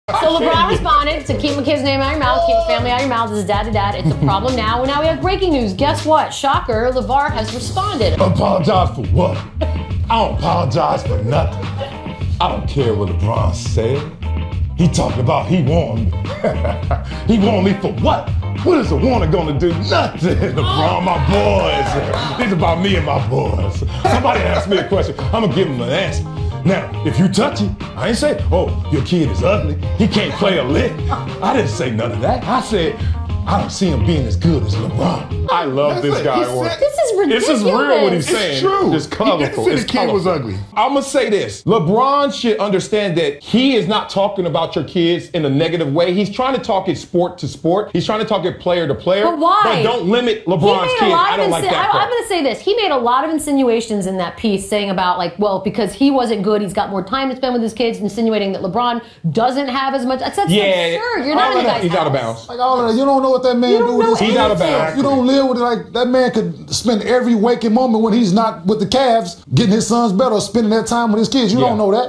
So LeBron responded to keep my kid's name out of your mouth, keep his family out of your mouth. This is dad to dad. It's a problem now. And now we have breaking news. Guess what? Shocker, LeVar has responded. Apologize for what? I don't apologize for nothing. I don't care what LeBron said. He talking about he warned me. He warned me for what? What is a warner gonna do? Nothing, LeBron, my boys. It's about me and my boys. Somebody asked me a question, I'm gonna give him an answer. Now, if you touch it, I ain't say, oh, your kid is ugly. He can't play a lick. I didn't say none of that. I said, I don't see him being as good as LeBron. I love this guy. This is ridiculous. This is real what he's saying. It's true. It's colorful. His kid was ugly. I'm gonna say this. LeBron should understand that he is not talking about your kids in a negative way. He's trying to talk it sport to sport. He's trying to talk it player to player. But why? But don't limit LeBron's kids. I don't like that part. I'm gonna say this. He made a lot of insinuations in that piece saying about like, well, because he wasn't good, he's got more time to spend with his kids, insinuating that LeBron doesn't have as much. That's absurd. You're not in the guy's He's house. out of bounds. Like all of that, you don't know what that man do with his He's out of bounds. You don't live with it like that man could spend every waking moment when he's not with the Cavs getting his sons better or spending that time with his kids. You don't know that.